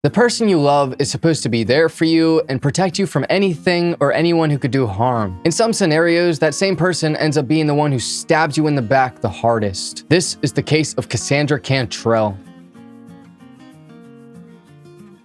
The person you love is supposed to be there for you and protect you from anything or anyone who could do harm. In some scenarios, that same person ends up being the one who stabs you in the back the hardest. This is the case of Kassandra Cantrell.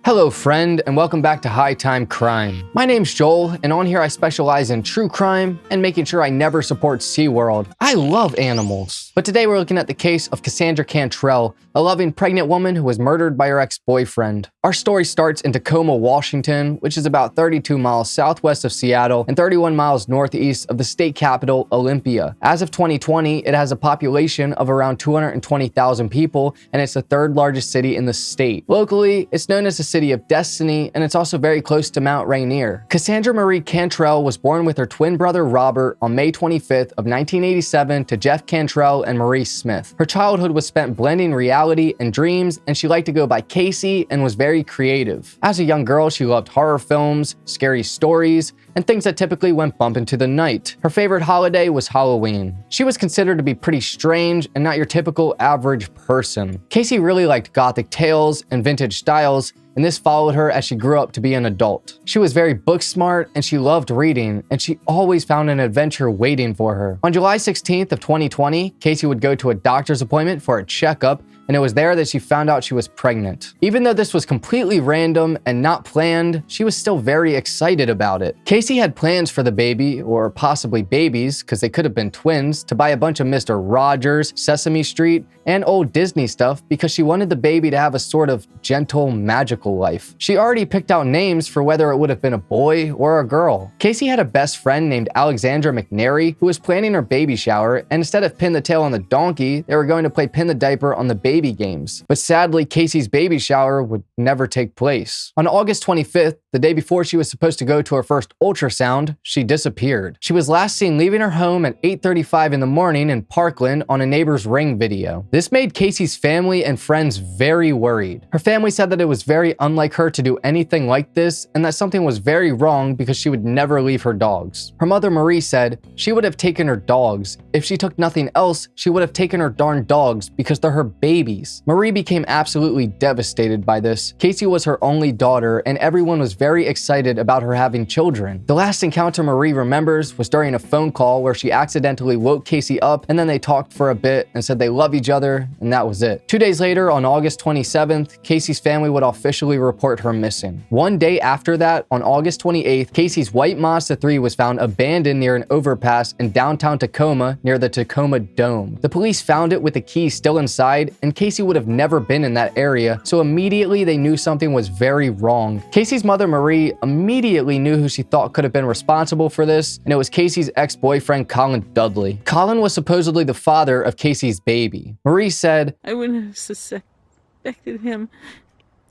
Hello friend, and welcome back to High Time Crime. My name's Joel, and on here I specialize in true crime and making sure I never support SeaWorld. I love animals. But today we're looking at the case of Kassandra Cantrell, a loving pregnant woman who was murdered by her ex-boyfriend. Our story starts in Tacoma, Washington, which is about 32 miles southwest of Seattle and 31 miles northeast of the state capital, Olympia. As of 2020, it has a population of around 220,000 people, and it's the third largest city in the state. Locally, it's known as the City of Destiny, and it's also very close to Mount Rainier. Kassandra Marie Cantrell was born with her twin brother Robert on May 25th of 1987 to Jeff Cantrell and Marie Smith. Her childhood was spent blending reality and dreams, and she liked to go by Casey and was very creative. As a young girl, she loved horror films, scary stories, and things that typically went bump into the night. Her favorite holiday was Halloween. She was considered to be pretty strange and not your typical average person. Casey really liked gothic tales and vintage styles, and this followed her as she grew up to be an adult. She was very book smart and she loved reading, and she always found an adventure waiting for her. On July 16th of 2020, Casey would go to a doctor's appointment for a checkup, and it was there that she found out she was pregnant. Even though this was completely random and not planned, she was still very excited about it. Casey had plans for the baby, or possibly babies, because they could have been twins, to buy a bunch of Mr. Rogers, Sesame Street, and old Disney stuff because she wanted the baby to have a sort of gentle, magical life. She already picked out names for whether it would have been a boy or a girl. Casey had a best friend named Alexandra McNary who was planning her baby shower, and instead of pin the tail on the donkey, they were going to play pin the diaper on the baby games. But sadly, Casey's baby shower would never take place. On August 25th, the day before she was supposed to go to her first ultrasound, she disappeared. She was last seen leaving her home at 8:35 in the morning in Parkland on a neighbor's Ring video. This made Casey's family and friends very worried. Her family said that it was very unlike her to do anything like this, and that something was very wrong because she would never leave her dogs. Her mother Marie said she would have taken her dogs. If she took nothing else, she would have taken her darn dogs because they're her babies. Marie became absolutely devastated by this. Casey was her only daughter, and everyone was very excited about her having children. The last encounter Marie remembers was during a phone call where she accidentally woke Casey up, and then they talked for a bit and said they love each other, and that was it. 2 days later, on August 27th, Casey's family would officially report her missing. One day after that, on August 28th, Casey's white Mazda 3 was found abandoned near an overpass in downtown Tacoma near the Tacoma Dome. The police found it with the key still inside, and Casey would have never been in that area, so immediately they knew something was very wrong. Casey's mother Marie immediately knew who she thought could have been responsible for this, and it was Casey's ex-boyfriend Colin Dudley. Colin was supposedly the father of Casey's baby. Marie said, I wouldn't have suspected him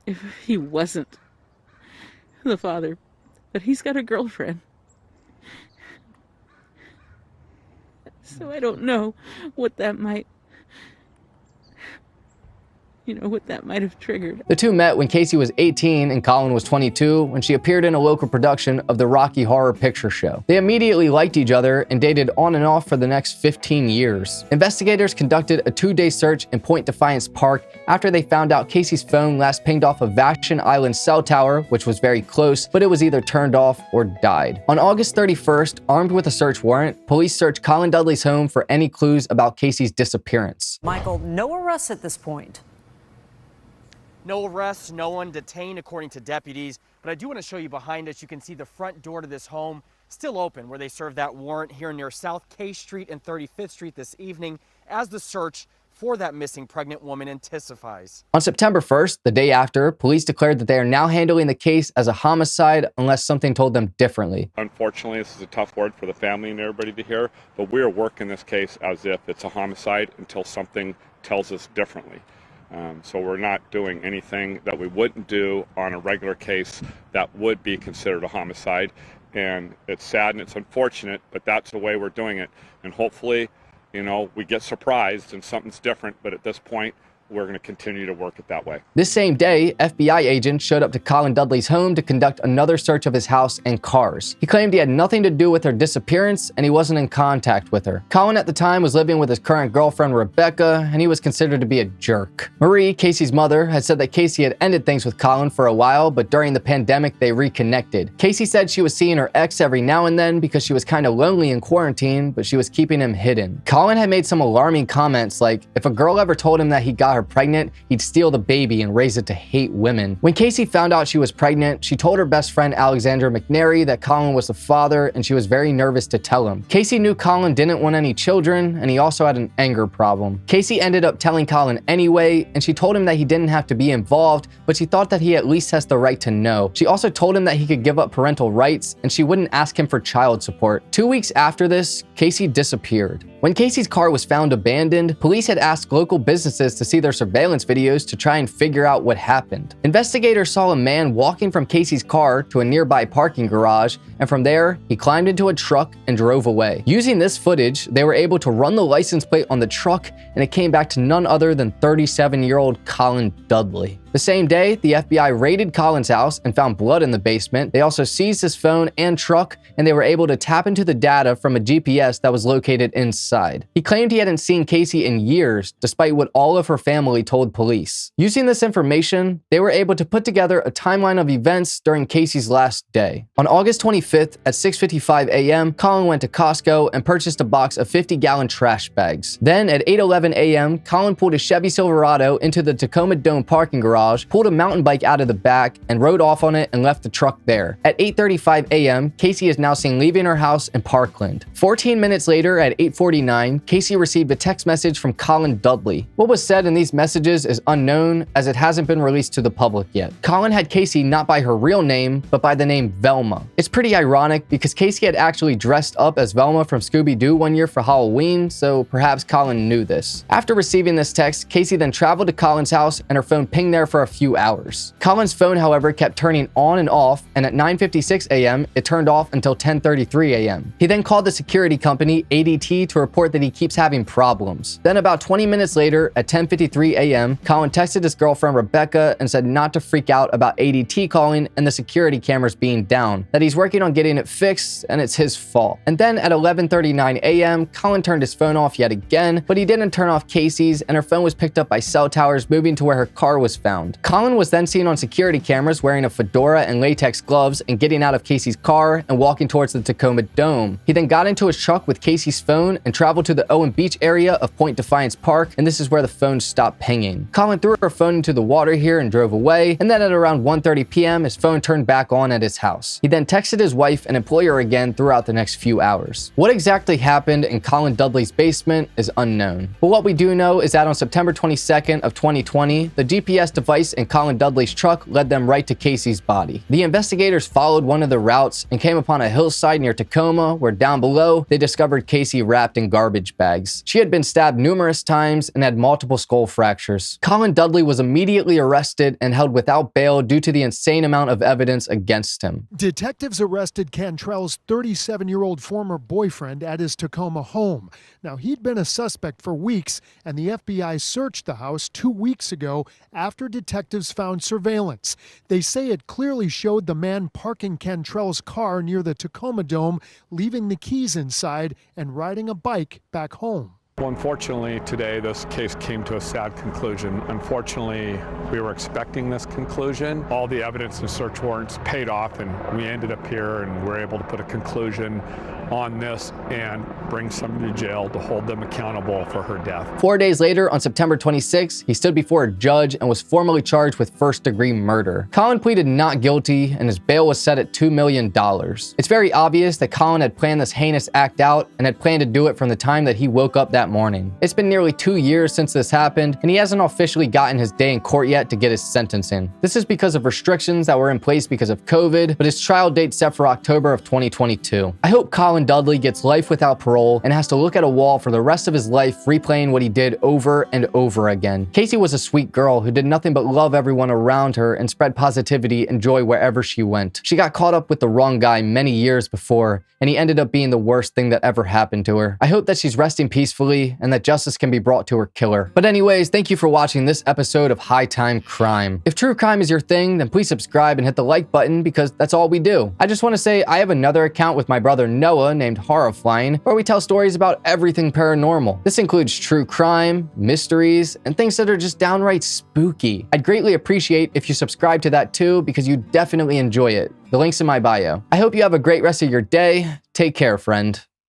if he wasn't the father, but he's got a girlfriend. So I don't know what that might have triggered. The two met when Casey was 18 and Colin was 22 when she appeared in a local production of the Rocky Horror Picture Show. They immediately liked each other and dated on and off for the next 15 years. Investigators conducted a 2-day search in Point Defiance Park after they found out Casey's phone last pinged off a Vashon Island cell tower, which was very close, but it was either turned off or died. On August 31st, armed with a search warrant, police searched Colin Dudley's home for any clues about Casey's disappearance. Michael, no arrests at this point. No arrests, no one detained according to deputies, but I do want to show you behind us. You can see the front door to this home still open where they served that warrant here near South K Street and 35th Street this evening as the search for that missing pregnant woman intensifies. On September 1st, the day after, police declared that they are now handling the case as a homicide unless something told them differently. Unfortunately, this is a tough word for the family and everybody to hear, but we are working this case as if it's a homicide until something tells us differently. So we're not doing anything that we wouldn't do on a regular case that would be considered a homicide. And it's sad and it's unfortunate, but that's the way we're doing it. And hopefully, we get surprised and something's different. But at this point, we're going to continue to work it that way. This same day, FBI agents showed up to Colin Dudley's home to conduct another search of his house and cars. He claimed he had nothing to do with her disappearance and he wasn't in contact with her. Colin at the time was living with his current girlfriend Rebecca, and he was considered to be a jerk. Marie, Casey's mother, had said that Casey had ended things with Colin for a while, but during the pandemic they reconnected. Casey said she was seeing her ex every now and then because she was kind of lonely in quarantine, but she was keeping him hidden. Colin had made some alarming comments like, if a girl ever told him that he got her pregnant, he'd steal the baby and raise it to hate women. When Casey found out she was pregnant, she told her best friend Alexandra McNary that Colin was the father, and she was very nervous to tell him. Casey knew Colin didn't want any children, and he also had an anger problem. Casey ended up telling Colin anyway, and she told him that he didn't have to be involved, but she thought that he at least has the right to know. She also told him that he could give up parental rights, and she wouldn't ask him for child support. 2 weeks after this, Casey disappeared. When Casey's car was found abandoned, police had asked local businesses to see their surveillance videos to try and figure out what happened. Investigators saw a man walking from Casey's car to a nearby parking garage, and from there, he climbed into a truck and drove away. Using this footage, they were able to run the license plate on the truck, and it came back to none other than 37-year-old Colin Dudley. The same day, the FBI raided Colin's house and found blood in the basement. They also seized his phone and truck, and they were able to tap into the data from a GPS that was located inside. He claimed he hadn't seen Casey in years, despite what all of her family told police. Using this information, they were able to put together a timeline of events during Casey's last day. On August 25th at 6:55 a.m., Colin went to Costco and purchased a box of 50-gallon trash bags. Then at 8:11 a.m., Colin pulled a Chevy Silverado into the Tacoma Dome parking garage, pulled a mountain bike out of the back, and rode off on it and left the truck there. At 8:35 a.m., Casey is now seen leaving her house in Parkland. 14 minutes later, at 8:49, Casey received a text message from Colin Dudley. What was said in these messages is unknown, as it hasn't been released to the public yet. Colin had Casey not by her real name, but by the name Velma. It's pretty ironic because Casey had actually dressed up as Velma from Scooby-Doo one year for Halloween, so perhaps Colin knew this. After receiving this text, Casey then traveled to Colin's house and her phone pinged there for a few hours. Colin's phone, however, kept turning on and off, and at 9:56 a.m., it turned off until 10:33 a.m. He then called the security company, ADT, to report that he keeps having problems. Then about 20 minutes later, at 10:53 a.m., Colin texted his girlfriend Rebecca and said not to freak out about ADT calling and the security cameras being down, that he's working on getting it fixed and it's his fault. And then at 11:39 a.m., Colin turned his phone off yet again, but he didn't turn off Casey's, and her phone was picked up by cell towers moving to where her car was found. Colin was then seen on security cameras wearing a fedora and latex gloves and getting out of Casey's car and walking towards the Tacoma Dome. He then got into his truck with Casey's phone and traveled to the Owen Beach area of Point Defiance Park, and this is where the phone stopped pinging. Colin threw her phone into the water here and drove away, and then at around 1:30 p.m., his phone turned back on at his house. He then texted his wife and employer again throughout the next few hours. What exactly happened in Colin Dudley's basement is unknown, but what we do know is that on September 22nd of 2020, the GPS device in Colin Dudley's truck led them right to Casey's body. The investigators followed one of the routes and came upon a hillside near Tacoma, where down below they discovered Casey wrapped in garbage bags. She had been stabbed numerous times and had multiple skull fractures. Colin Dudley was immediately arrested and held without bail due to the insane amount of evidence against him. Detectives arrested Cantrell's 37-year-old former boyfriend at his Tacoma home. Now, he'd been a suspect for weeks, and the FBI searched the house 2 weeks ago after detectives found surveillance. They say it clearly showed the man parking Cantrell's car near the Tacoma Dome, leaving the keys inside and riding a bike back home. Well, unfortunately, today this case came to a sad conclusion. Unfortunately, we were expecting this conclusion. All the evidence and search warrants paid off, and we ended up here and we're able to put a conclusion on this and bring somebody to jail to hold them accountable for her death. 4 days later, on September 26, he stood before a judge and was formally charged with first-degree murder. Colin pleaded not guilty, and his bail was set at $2 million. It's very obvious that Colin had planned this heinous act out and had planned to do it from the time that he woke up that morning. It's been nearly 2 years since this happened, and he hasn't officially gotten his day in court yet to get his sentencing. This is because of restrictions that were in place because of COVID, but his trial date's set for October of 2022. I hope Colin Dudley gets life life without parole and has to look at a wall for the rest of his life replaying what he did over and over again. Casey was a sweet girl who did nothing but love everyone around her and spread positivity and joy wherever she went. She got caught up with the wrong guy many years before, and he ended up being the worst thing that ever happened to her. I hope that she's resting peacefully and that justice can be brought to her killer. But anyways, thank you for watching this episode of High Time Crime. If true crime is your thing, then please subscribe and hit the like button because that's all we do. I just want to say I have another account with my brother Noah named Horrifying where we tell stories about everything paranormal. This includes true crime, mysteries, and things that are just downright spooky. I'd greatly appreciate if you subscribe to that too because you definitely enjoy it. The link's in my bio. I hope you have a great rest of your day. Take care, friend.